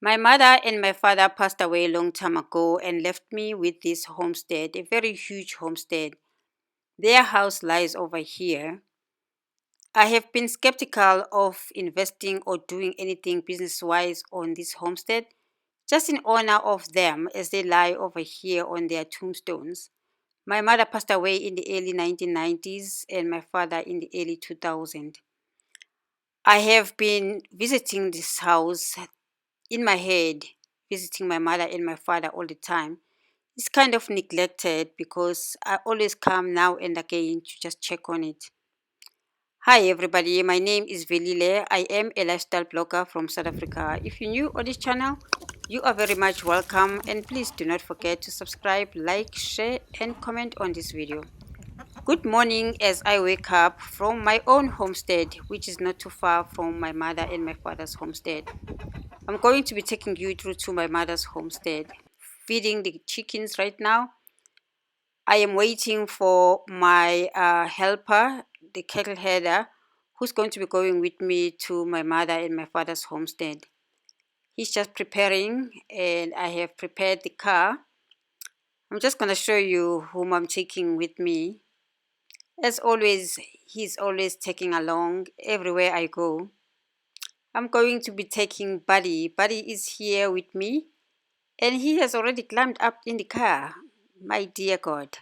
My mother and my father passed away a long time ago and left me with this homestead, a very huge homestead. Their house lies over here. I have been skeptical of investing or doing anything business wise on this homestead, just in honor of them as they lie over here on their tombstones. My mother passed away in the early 1990s and my father in the early 2000s. I have been visiting this house in my head, visiting my mother and my father all the time. It's kind of neglected because I always come now and again to just check on it. Hi everybody, my name is Velile. I am a lifestyle blogger from South Africa. If you're new on this channel, you are very much welcome, and please do not forget to subscribe, like, share and comment on this video. Good morning as I wake up from my own homestead, which is not too far from my mother and my father's homestead. I'm going to be taking you through to my mother's homestead, feeding the chickens right now. I am waiting for my helper, the cattle header, who's going to be going with me to my mother and my father's homestead. He's just preparing and I have prepared the car. I'm just going to show you whom I'm taking with me. As always, he's always taking along everywhere I go. I'm going to be taking Buddy. Buddy is here with me and he has already climbed up in the car. My dear God.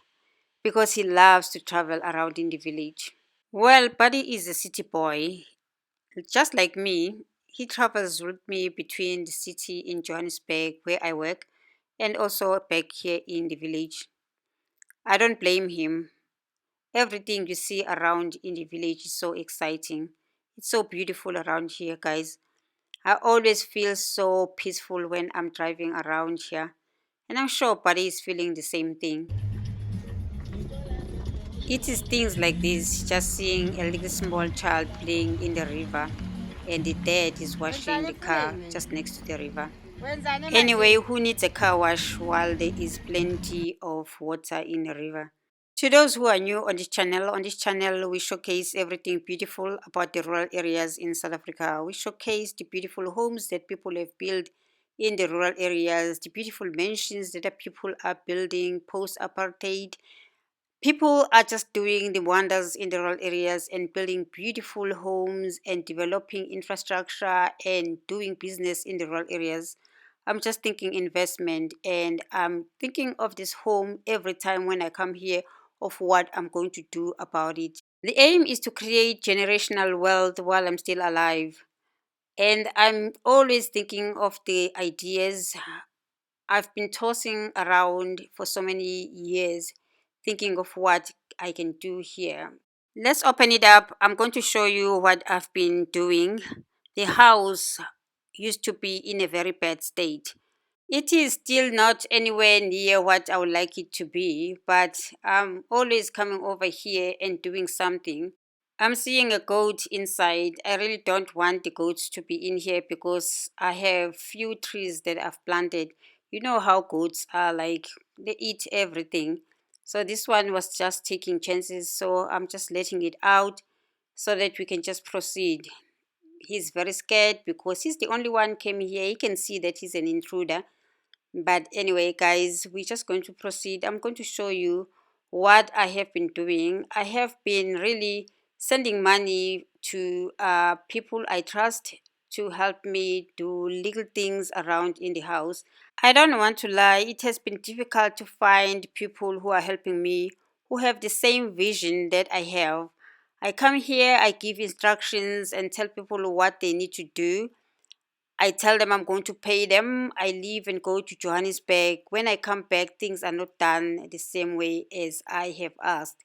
Because he loves to travel around in the village. Well, Buddy is a city boy. Just like me, he travels with me between the city in Johannesburg, where I work, and also back here in the village. I don't blame him. Everything you see around in the village is so exciting. It's so beautiful around here, guys. I always feel so peaceful when I'm driving around here. And I'm sure Buddy is feeling the same thing. It is things like this, just seeing a little small child playing in the river and the dad is washing the car just next to the river. Anyway, who needs a car wash while there is plenty of water in the river? To those who are new on this channel we showcase everything beautiful about the rural areas in South Africa. We showcase the beautiful homes that people have built in the rural areas, the beautiful mansions that the people are building post-apartheid. People are just doing the wonders in the rural areas and building beautiful homes and developing infrastructure and doing business in the rural areas. I'm just thinking investment and I'm thinking of this home every time when I come here of what I'm going to do about it. The aim is to create generational wealth while I'm still alive. And I'm always thinking of the ideas I've been tossing around for so many years, thinking of what I can do here. Let's open it up. I'm going to show you what I've been doing. The house used to be in a very bad state. It is still not anywhere near what I would like it to be, but I'm always coming over here and doing something. I'm seeing a goat inside. I really don't want the goats to be in here because I have few trees that I've planted. You know how goats are like, they eat everything. So this one was just taking chances, so I'm just letting it out so that we can just proceed. He's very scared because he's the only one came here. He can see that he's an intruder. But anyway, guys, we're just going to proceed. I'm going to show you what I have been doing. I have been really sending money to people I trust to help me do little things around in the house. I don't want to lie, it has been difficult to find people who are helping me who have the same vision that I have. I come here, I give instructions and tell people what they need to do. I tell them I'm going to pay them. I leave and go to Johannesburg. When I come back, things are not done the same way as I have asked.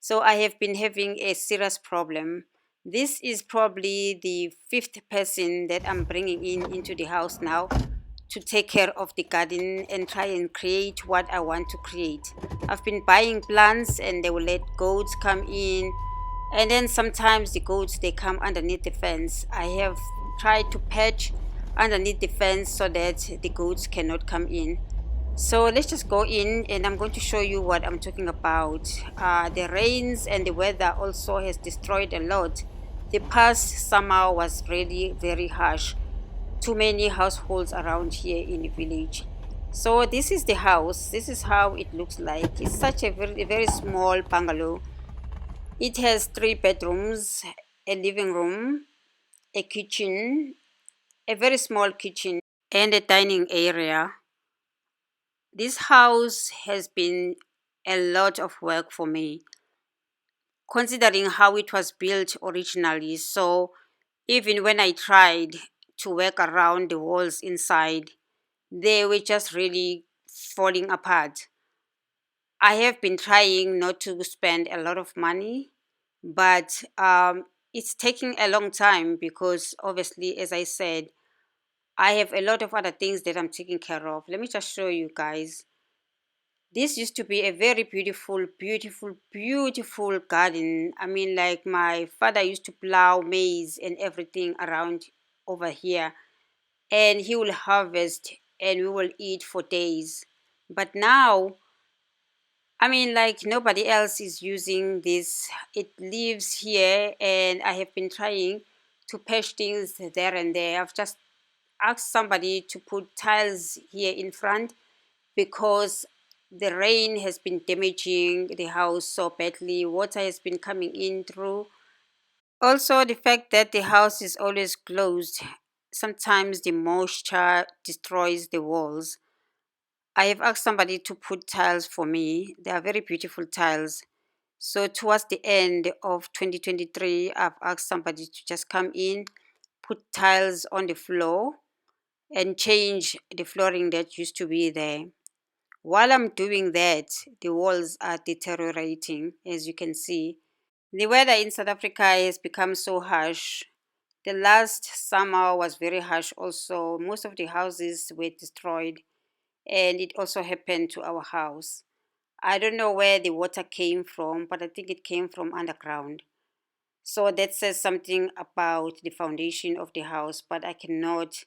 So I have been having a serious problem. This is probably the fifth person that I'm bringing into the house now to take care of the garden and try and create what I want to create. I've been buying plants and they will let goats come in, and then sometimes the goats, they come underneath the fence. I have tried to patch underneath the fence so that the goats cannot come in. So let's just go in and I'm going to show you what I'm talking about. The rains and the weather also has destroyed a lot. The past summer was really very harsh. too many households around here in the village. So this is the house. This is how it looks like. It's such a very small bungalow. It has 3 bedrooms, a living room, a kitchen, a very small kitchen, and a dining area. This house has been a lot of work for me, considering how it was built originally. So even when I tried to work around the walls inside, they were just really falling apart. I have been trying not to spend a lot of money, but it's taking a long time because obviously, as I said, I have a lot of other things that I'm taking care of. Let me just show you guys. This used to be a very beautiful garden. I mean, like my father used to plow maize and everything around over here, and he will harvest and we will eat for days. But now, I mean, like nobody else is using this. It lives here, and I have been trying to patch things there and there. I've just asked somebody to put tiles here in front because the rain has been damaging the house so badly. Water has been coming in through. Also, the fact that the house is always closed. Sometimes the moisture destroys the walls. I have asked somebody to put tiles for me. They are very beautiful tiles. So towards the end of 2023, I've asked somebody to just come in, put tiles on the floor, and change the flooring that used to be there. While I'm doing that, the walls are deteriorating, as you can see. The weather in South Africa has become so harsh. The last summer was very harsh also. Most of the houses were destroyed, and it also happened to our house. I don't know where the water came from, but I think it came from underground. So that says something about the foundation of the house, but I cannot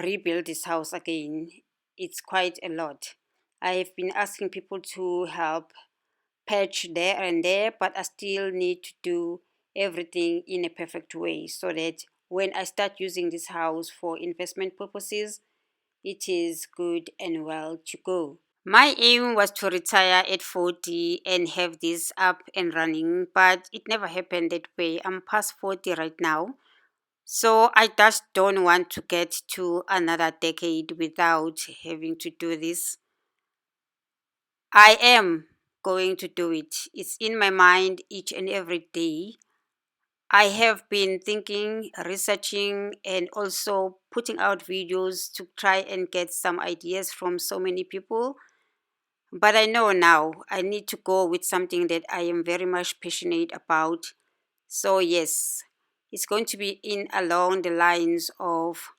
rebuild this house again. It's quite a lot. I have been asking people to help patch there and there, but I still need to do everything in a perfect way so that when I start using this house for investment purposes, it is good and well to go. My aim was to retire at 40 and have this up and running, but it never happened that way. I'm past 40 right now. So I just don't want to get to another decade without having to do this. I am going to do it. It's in my mind each and every day. I have been thinking, researching, and also putting out videos to try and get some ideas from so many people. But I know now I need to go with something that I am very much passionate about. So, yes, it's going to be in along the lines of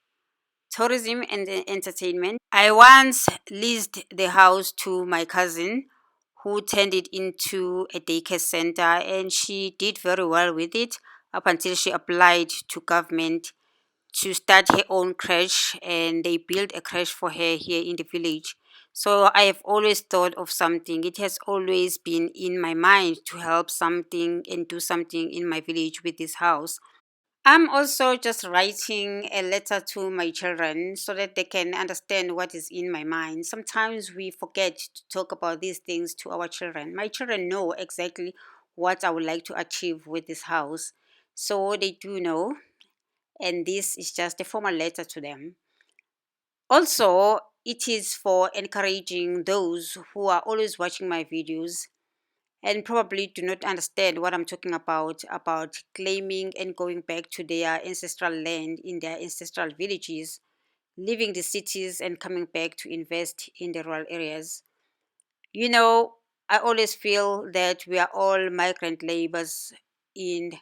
tourism and entertainment. I once leased the house to my cousin who turned it into a daycare center, and she did very well with it up until she applied to government to start her own crèche, and they built a crèche for her here in the village. So I have always thought of something. It has always been in my mind to help something and do something in my village with this house. I'm also just writing a letter to my children so that they can understand what is in my mind. Sometimes we forget to talk about these things to our children. My children know exactly what I would like to achieve with this house. So they do know, and this is just a formal letter to them. Also, it is for encouraging those who are always watching my videos and probably do not understand what I'm talking about claiming and going back to their ancestral land in their ancestral villages, leaving the cities and coming back to invest in the rural areas. You know, I always feel that we are all migrant laborers in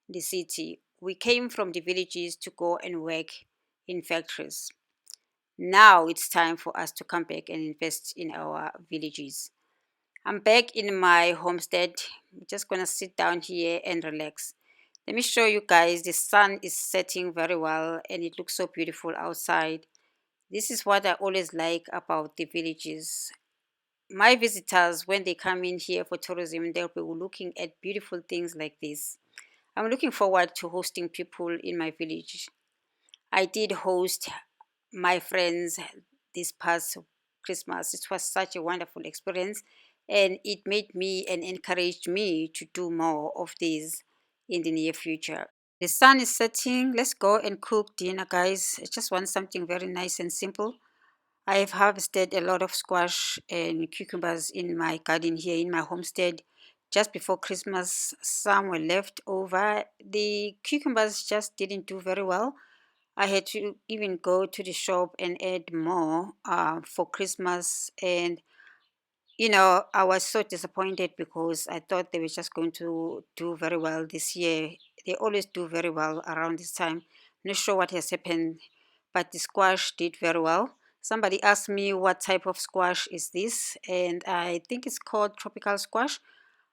the city. We came from the villages to go and work in factories. Now it's time for us to come back and invest in our villages. I'm back in my homestead. I'm just gonna sit down here and relax. Let me show you guys. The sun is setting very well and it looks so beautiful outside. This is what I always like about the villages. My visitors, when they come in here for tourism, they'll be looking at beautiful things like this. I'm looking forward to hosting people in my village. I did host my friends this past Christmas. It was such a wonderful experience, and it made me and encouraged me to do more of these in the near future. The sun is setting. Let's go and cook dinner, guys. I just want something very nice and simple. I've harvested a lot of squash and cucumbers in my garden here in my homestead. Just before Christmas, some were left over. The cucumbers just didn't do very well. I had to even go to the shop and add more for Christmas. And, I was so disappointed because I thought they were just going to do very well this year. They always do very well around this time. Not sure what has happened, but the squash did very well. Somebody asked me what type of squash is this, and I think it's called tropical squash.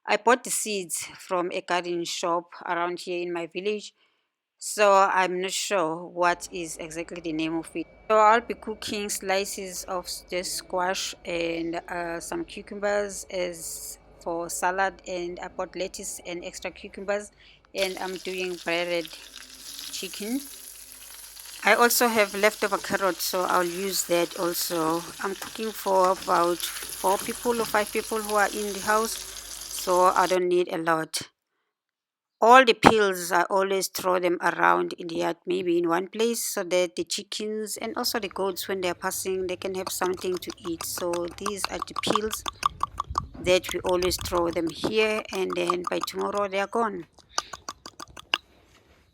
I bought the seeds from a garden shop around here in my village, so I'm not sure what is exactly the name of it. So I'll be cooking slices of the squash and some cucumbers as for salad, and I bought lettuce and extra cucumbers, and I'm doing breaded chicken. I also have leftover carrots, so I'll use that also. I'm cooking for about 4 people or 5 people who are in the house, so I don't need a lot. All the peels, I always throw them around in the yard, maybe in one place, so that the chickens and also the goats, when they're passing, they can have something to eat. So these are the peels that we always throw them here, and then by tomorrow they are gone.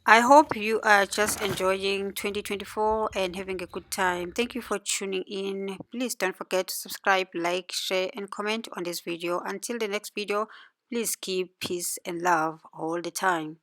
I hope you are just enjoying 2024 and having a good time. Thank you for tuning in. Please don't forget to subscribe, like, share, and comment on this video. Until the next video, please keep peace and love all the time.